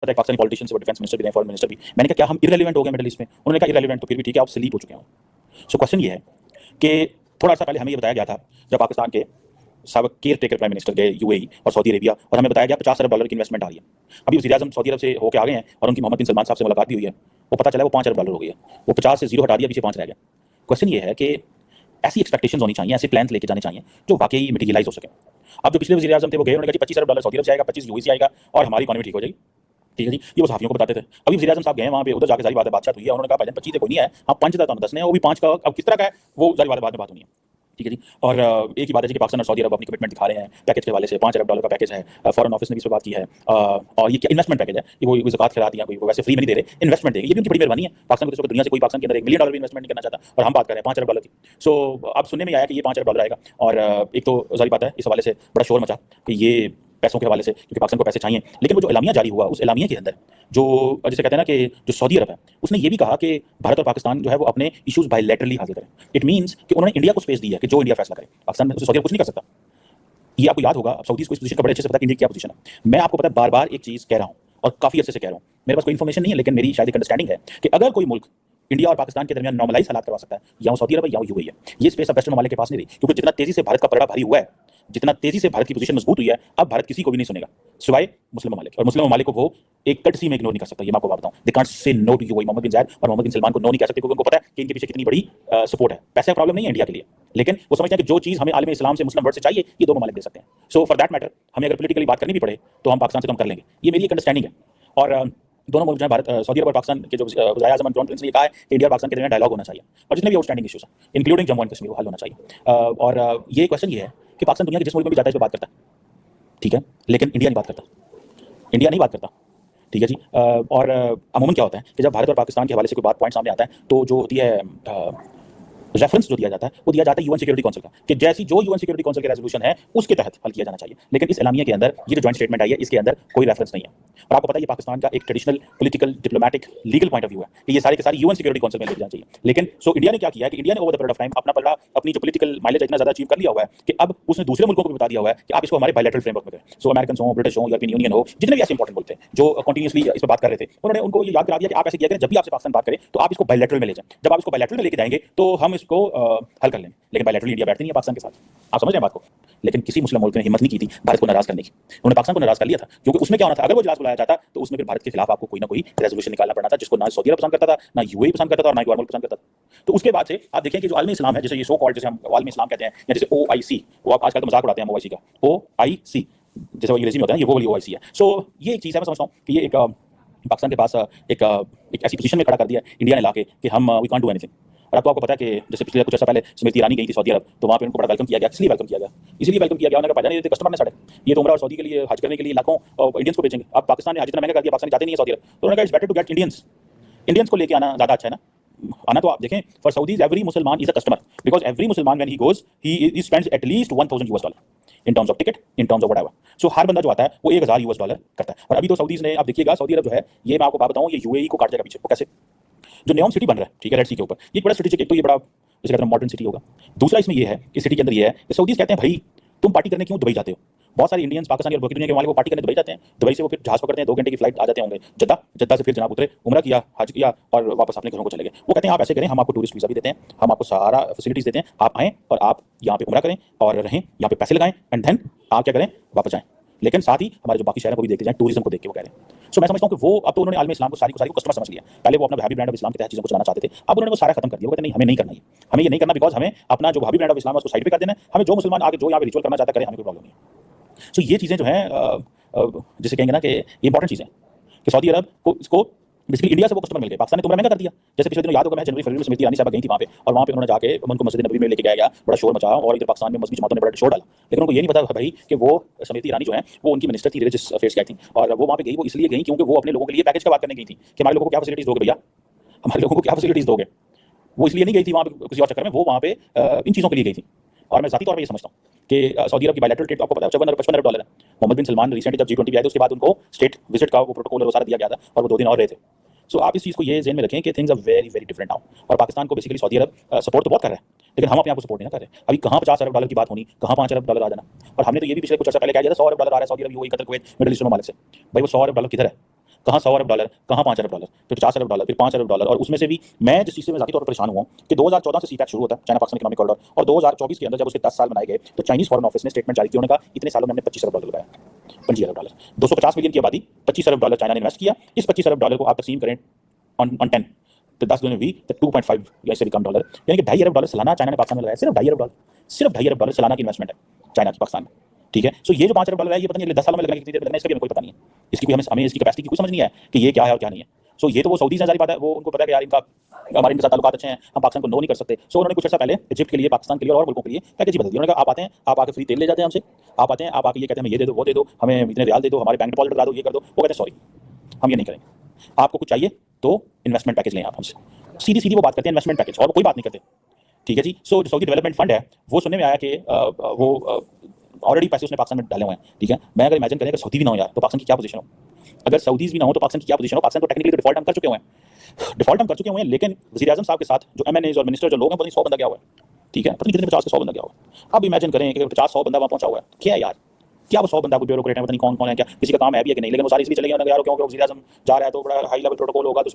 पता है पाकिस्तानी पॉलिटिशियन से, वो डिफेंस मिनिस्टर भी रहे, फॉरेन मिनिस्टर भी। मैंने कहा क्या हम इररिलेवेंट हो गए मिडिल ईस्ट में? उन्होंने कहा इररिलेवेंट तो फिर भी ठीक है, आप स्लीप हो चुके हैं। सो क्वेश्चन ये है कि थोड़ा सा पहले हमें ये बताया गया था जब पाकिस्तान के साबिक केयर टेकर प्राइम मिनिस्टर गए यूएई और सऊदी अरेबिया, और हमें बताया गया $50 अरब की इन्वेस्टमेंट आ रही है। अभी वज़ीर आज़म सऊदी अरब से होकर आ गए हैं और उनकी मोहम्मद बिन सलमान साहब से मुलाकात भी हुई है, वो पता चला वो $5 अरब हो गई है। वो 50 से 0 हटा दिया, पीछे 5 रह गया। क्वेश्चन ये है कि ऐसी एक्सपेक्टेशंस होनी चाहिए, ऐसे प्लान लेके जाने चाहिए जो वाकई मटेरियलाइज हो सके। अब जो पिछले वज़ीर आज़म थे वो गए, उन्होंने कहा $25 अरब सऊदी अरब से आएगा, 25 यूएई से आएगा और हमारी इकोनॉमी ठीक हो जाएगी। ठीक है जी, ये वो सहाफ़ियों को बताते थे। अभी वज़ीर आज़म साहब गए वहाँ पे, उधर जाके जारी बात है बातचीत हुई है, उन्होंने कहा भाईजान 25 कोई नहीं है, हाँ 5 तो हम 10 ने, वो भी 5 का अब किस तरह का है वो जारी बात है, बात होनी है। ठीक है जी। और एक ही बात है कि पाकिस्तान और सऊदी अरब अपनी कमिटमेंट दिखा रहे हैं पैकेज के हवाले से। $5 अरब का पैकेज है, फॉरेन ऑफिस ने भी इस पर बात की है। और ये क्या इन्वेस्टमेंट पैकेज है, ये वो ज़कात खैरात या कोई वैसे फ्री में नहीं दे रहे, इन्वेस्टमेंट देंगे। ये भी उनकी बड़ी मेहरबानी है। पाकिस्तान को तो दुनिया से कोई पाकिस्तान के अंदर $1 मिलियन भी इन्वेस्टमेंट नहीं करना चाहता, और हम बात कर रहे हैं $5 अरब की। सो अब सुनने में आया कि ये $5 अरब आएगा, और एक तो जारी बात है इस हवाले से बड़ा शोर मचा कि ये पैसों के हवाले से, क्योंकि पाकिस्तान को पैसे चाहिए। लेकिन वो जो एलामिया जारी हुआ, उस एलामिया के अंदर जो जैसे कहते हैं ना कि जो सऊदी अरब है उसने ये भी कहा कि भारत और पाकिस्तान जो है वो अपने इश्यूज बायलैटरली हल करें। इट मींस कि उन्होंने इंडिया को स्पेस दी है कि जो इंडिया फैसला करे, पाकिस्तान उससे सऊदी अरब कुछ नहीं कर सकता। ये आपको याद होगा, अब सऊदीज को इस पोजीशन का बड़े अच्छे से पता है कि इंडिया की क्या पोजीशन है। मैं आपको पता है बार बार एक चीज़ कह रहा हूँ और काफ़ी अच्छे से कह रहा हूँ, मेरे पास कोई इन्फॉर्मेशन नहीं है लेकिन मेरी शायद एक अंडरस्टैंडिंग है कि अगर कोई मुल्क इंडिया और पाकिस्तान के दरमियान नॉर्मलाइज हालात करवा सकता है, या वो सऊदी अरब है या वो यूएई है। ये स्पेस अब वेस्टर्न ममालिक के पास नहीं रही, क्योंकि जितना तेजी से भारत का पलड़ा भारी हुआ है, जितना तेजी से भारत की पोजीशन मजबूत हुई है, अब भारत किसी को भी नहीं सुनेगा सिवाय मुस्लिम ममालिक। और मुस्लिम ममालिक को वो एक कटसी में इग्नोर नहीं कर सकता। ये मैं आपको बताऊं, they can't say no to UAE. Mohammed bin Zayed और मोहम्मद बिन सलमान को नो नहीं कह सकते, क्योंकि उनको पता है कि इनके पीछे कितनी बड़ी सपोर्ट है। पैसे का प्रॉब्लम नहीं है इंडिया के लिए, लेकिन वो समझते हैं कि जो चीज़ हमें आलम इस्लाम से, मुस्लिम वर्ल्ड से चाहिए, ये दो ममालिक दे सकते हैं। सो फॉर दैट मैटर हमें अगर पोलिटिकली बात करनी भी पड़े तो हम पाकिस्तान से कम कर लेंगे। ये मेरी एक अंडरस्टैंडिंग है। और दोनों मुल्क जो है भारत, सऊदी अरब और पाकिस्तान के जो वज़ीर आज़म जॉन प्रिंस ने कहा है कि इंडिया और पाकिस्तान के दरमियान डायलॉग होना चाहिए, और जितने भी आउटस्टैंडिंग इश्यूज हैं इंक्लूडिंग जम्मू एंड कश्मीर वो हल होना चाहिए। और ये क्वेश्चन ये है कि पाकिस्तान दुनिया के जिस मुल्क में भी जाता है इस पर बात करता है, ठीक है, लेकिन इंडिया नहीं बात करता। इंडिया नहीं बात करता, ठीक है जी। और अमूमन क्या होता है कि जब भारत और पाकिस्तान के हवाले से कोई बात पॉइंट सामने आता है तो जो होती है रेफरेंस जो दिया जाता है वो दिया जाता है यूएन सिक्योरिटी काउंसिल का, कि जैसी जो यूएन सिक्योरिटी काउंसिल के रेजोल्यूशन है उसके तहत हल किया जाना चाहिए। लेकिन इस एलामिया के अंदर ये जो जॉइंट स्टेटमेंट आई है इसके अंदर कोई रेफरेंस नहीं है। और आपको पता है ये पाकिस्तान का एक traditional political diplomatic legal point of view है कि ये सारे के सारे यूएन सिक्योरिटी काउंसिल में लेके जाना चाहिए। लेकिन सो इंडिया ने क्या किया है कि इंडिया ने over the period of time अपना पलड़ा, अपनी जो पॉलिटिकल माइलेज इतना ज्यादा अचीव कर लिया हुआ है कि अब उसने दूसरे मुल्कों को भी बता दिया हुआ है कि आप इसको हमारे बायलैटरल फ्रेमवर्क में करें। सो अमेरिकन हो, ब्रिटिश हो, यूरोपियन यूनियन हो, जितने भी ऐसे इंपॉर्टेंट मुल्क थे जो कंटिन्यूअसली इस पर बात कर रहे थे, उन्होंने उनको ये याद करा दिया कि आप ऐसे किया करें, जब भी आपसे पाकिस्तान बात करे तो आप इसको बायलैटरल में ले जाएं। जब आप इसको बायलैटरल में लेके जाएंगे तो हम इसको हल कर लेंगे। लेकिन बायलैटरल इंडिया बैठती नहीं है पाकिस्तान के साथ, आप समझ रहे हैं बात को। लेकिन किसी मुस्लिम मुल्क ने हिम्मत नहीं की थी भारत को नाराज करने की। उन्होंने पाकिस्तान को नाराज कर लिया था, क्योंकि उसमें क्या होना था, अगर वो इजलास बुलाया जाता तो उसमें फिर भारत के खिलाफ आपको कोई ना कोई रेजोल्यूशन निकालना पड़ना था, जिसको ना सऊदी अरब पसंद करता था, ना यूएई पसंद करता था, और ना यूआर मुल्क पसंद करता था। तो उसके बाद से आप देखें कि जो आलमी इस्लाम है, जैसे ये सो कॉल्ड, जैसे हम आलमी इस्लाम कहते हैं, या जैसे ओआईसी, वो आप आजकल तो मजाक उड़ाते हैं ओआईसी का, ओआईसी जैसे वो अंग्रेजी में होता है, ये वो वाली ओआईसी है। सो ये एक चीज़ है, मैं समझता हूँ कि ये एक पाकिस्तान के पास एक ऐसी पोजीशन में खड़ा कर दिया इंडिया ने लाके कि हम वी कांट डू एनीथिंग। और आपको पता है कि जैसे पिछले कुछ अर्सा पहले स्मृति ईरानी गई थी सऊदी अरब, तो वहाँ पे उनको बड़ा वेलकम किया गया। इसलिए वेलकम किया गया, उन्होंने कहा भाईजान ये कस्टमर ने साढ़े, ये तो उमरा और सऊदी के लिए हज करने के लिए लाखों इंडियंस को बेचेंगे। अब पाकिस्तान ने हज इतना महंगा कर दिया, पाकिस्तान जाते नहीं है सऊदी अरब, तो उन्होंने कहा it's better to get Indians को लेके आना ज़्यादा अच्छा है ना। आना तो आप देखें, फॉर सऊदीज एवरी मुसलमान is a customer, because every मुसलमान when he goes he spends at least $1000 in terms of ticket, in terms of whatever. So हर बंदा जो आता है वो $1000 करता है। और अभी तो सऊदीज ने, आप देखिएगा सऊदी अरब जो है, ये मैं आपको बात बताऊं, ये यूएई को काट जाएगा पीछे। वो कैसे? जो न्योम सिटी बन रहा है, ठीक है, रेड सी के ऊपर, ये बड़ा स्ट्रेटेजिक, एक तो ये बड़ा जैसे कहते हैं मॉडर्न सिटी होगा। दूसरा इसमें ये है कि सिटी के अंदर ये है कि सऊदीज कहते हैं भाई तुम पार्टी करने क्यों दुबई जाते हो। बहुत सारे इंडियंस, पाकिस्तानी और बाकी दुनिया के वाले वो पार्टी करने दुबई जाते हैं, दुबई से वो फिर जहाज पकड़ते हैं, 2 घंटे की फ्लाइट आ जाते होंगे जद्दा, जद्दा से फिर जनाब उतरे, उमरा किया, हज किया और वापस अपने घरों को चले गए। वो कहते हैं आप ऐसे करें, हम आपको टूरिस्ट वीज़ा भी देते हैं, हम आपको सारा फैसिलिटीज़ देते हैं, आप आएँ और आप यहाँ पे उमरा करें और रहें, यहाँ पे पैसे लगाएं, एंड देन आप क्या करें, वापस जाएँ। लेकिन साथ ही हमारे जो बाकी शहरों को भी देखते जाएं, टूरिज्म को देख के वो कह रहे हैं। सो मैं समझता हूं कि वो अब तो उन्होंने आलमी इस्लाम को सारी को कस्टमर समझ लिया। पहले वो अपना वहाबी ब्रांड ऑफ इस्लाम के तहत चीज़ों को चलाना चाहते थे, अब उन्होंने वो सारा खत्म कर दिया। वो कहते नहीं, हमें नहीं करना, हमें ये नहीं करना, बिकॉज हमें अपना जो वहाबी ब्रांड ऑफ इस्लाम है उसको साइड पे कर देना है। हमें जो मुसलमान आगे जो यहाँ पे रिचुअल करना चाहता है, हमें कोई प्रॉब्लम नहीं है। सो ये चीज़ें जो हैं जिसे कहेंगे ना कि इंपॉर्टेंट चीज़ें कि सऊदी अरब को इसको बेसिकली इंडिया से वो कस्टमर मिल गए, पाकिस्तान ने तुमरा महंगा कर दिया। जैसे पिछले दिनों याद होगा, मैं जनवरी फरवरी में स्मृति ईरानी साहब गई थी वहाँ पे, और वहाँ पे उन्होंने जाके उनको मस्जिद नबवी में लेके गया, बड़ा शोर मचा, और इधर पाकिस्तान में मस्जिद जमातों ने बड़ा शोर डाला। लेकिन उनको ये नहीं पता भाई कि वो स्मृति ईरानी जो है वो उनकी मिनिस्टर थी रिलीजियस अफेयर्स की, आई थिंक, और वो वहाँ पे गई, वो इसलिए गई क्योंकि वो अपने लोगों के लिए पैकेज का बात करने गई थी कि हमारे लोगों को क्या फैसिलिटीज़ दोगे भैया, हमारे लोगों को क्या फैसिलिटीज़ दोगे। वो इसलिए नहीं गई थी वहाँ पे किसी और चक्कर में, वो वहाँ पे इन चीज़ों के लिए गई थी। और मैं ज़ाती तौर पर ये समझता हूँ कि सऊदी अरब की बायलैटरल ट्रेड आपको पता है $55 अरब है। मोहम्मद बिन सलमान रिसेंटली जब G20 पे आए थे, उसके बाद उनको स्टेट विजिट का वो प्रोटोकॉल वो सारा दिया गया था, और वो 2 दिन और रहे थे। सो आप इस चीज़ को ये ज़हन में रखें कि things are very very different now. और पाकिस्तान को बेसिकली सऊदी अरब सपोर्ट तो बहुत कर रहा है, लेकिन हम अपने आप को सपोर्ट नहीं कर रहे। अभी कहाँ $50 अरब की बात होनी, कहाँ $5 अरब आ जाना। और हमने तो ये भी पिछले कुछ अर्सा पहले कहा था $100 अरब आ रहा है सऊदी अरब, यूएई, कतर, कुवैत, मिडिल ईस्ट ममालिक से। भाई वो $100 अरब किधर है? कहाँ 100 अरब डॉलर, कहाँ 5 अरब डॉलर, फिर 50 अरब डॉलर, फिर 5 अरब डॉलर। और उसमें से भी मैं जिस चीज़ से मैं ज़ाती तौर पर परेशान हुआ हूँ कि 2014 से सीपैक शुरू होता है, चाइना पाकिस्तान इकोनॉमिक कॉरिडोर, और 2024 के अंदर जब उसके 10 साल बनाए गए तो चाइनीज फॉरेन ऑफिस ने स्टेटमेंट जारी किया, उन्होंने कहा इतने सालों में हमने 25 अरब डॉलर लगाया, 25 अरब डॉलर, 250 मिलियन की आबादी, 25 अरब डॉलर चाइना ने इन्वेस्ट किया। इस 25 अरब डॉलर को आप तकसीम करें ऑन 10, तो 10 दुनी 20, तो 2.5 या इससे भी कम डॉलर, यानी कि 2.5 अरब डॉलर सालाना चाइना ने पाकिस्तान में लगाया, सिर्फ 2.5 अरब डॉलर, सिर्फ 2.5 अरब डॉलर सालाना की इन्वेस्टमेंट है चाइना की पाकिस्तान में। ठीक है, सो ये जो 5 अरब डॉलर है, ये पता नहीं अगले 10 सालों में लगना कितनी देर लगना है, इसका भी हमें कोई पता नहीं है, इसकी कोई हमें इसकी कैपेसिटी की कोई समझ नहीं है कि ये क्या है और क्या नहीं है। सो ये तो वो सऊदी से जारी बात है, वो उनको पता है कि यार इनका हमारे इनके साथ ताल्लुकात अच्छे हैं, हम पाकिस्तान को नो नहीं कर सकते। सो उन्होंने कुछ अर्सा पहले इजिप्ट के लिए, पाकिस्तान के लिए और मुल्कों के लिए पैकेज ही बदल दिया। उन्होंने कहा आप आते हैं, आप आके फ्री तेल ले जाते हैं हमसे, आप आते हैं, आप आके ये कहते हैं हमें ये दे दो, वो दे दो, हमें इतने रियाल दे दो, हमारे बैंक डिपॉजिट करा दो, ये कर दो। वो कहते हैं सॉरी हम ये नहीं करेंगे, आपको कुछ चाहिए तो इन्वेस्टमेंट पैकेज लें आप हमसे, सीधी सीधी वो बात करते हैं इन्वेस्टमेंट पैकेज, और कोई बात नहीं करते। ठीक है जी। सो जो सऊदी डेवलपमेंट फंड है वो सुनने में आया कि वो ऑलरेडी पैसे उसने पाकिस्तान में डाले हुए हैं। ठीक है, मैं अगर इमेजिन करें अगर सऊदी भी ना हो यार तो पाकिस्तान की क्या पोजीशन हो, अगर सऊदीज भी ना हो तो पाकिस्तान की क्या पोजीशन हो। पाकिस्तान तो टेक्निकली डिफॉल्ट हम कर चुके हुए हैं, डिफॉल्ट हम कर चुके हुए हैं, लेकिन वज़ीर-ए-आज़म साहब के साथ जो एमएनएज और मिनिस्टर जो लोग हैं, पता नहीं 100 बंदा क्या हुआ है। ठीक है, पता नहीं कितने 50 से 100 बंदा क्या हुआ है। अब इमेजिन करें कि 50-100 बंदा वहाँ पहुंचा हुआ है, क्या है यार, क्या वो 100 बंदा कोई ब्यूरोक्रेट है, पता नहीं कौन कौन है, क्या किसी का काम है भी है कि नहीं, लेकिन वो सारी इसलिए चले गए यार क्योंकि वज़ीर-ए-आज़म जा रहा है तो बड़ा हाई लेवल प्रोटोकॉल होगा तो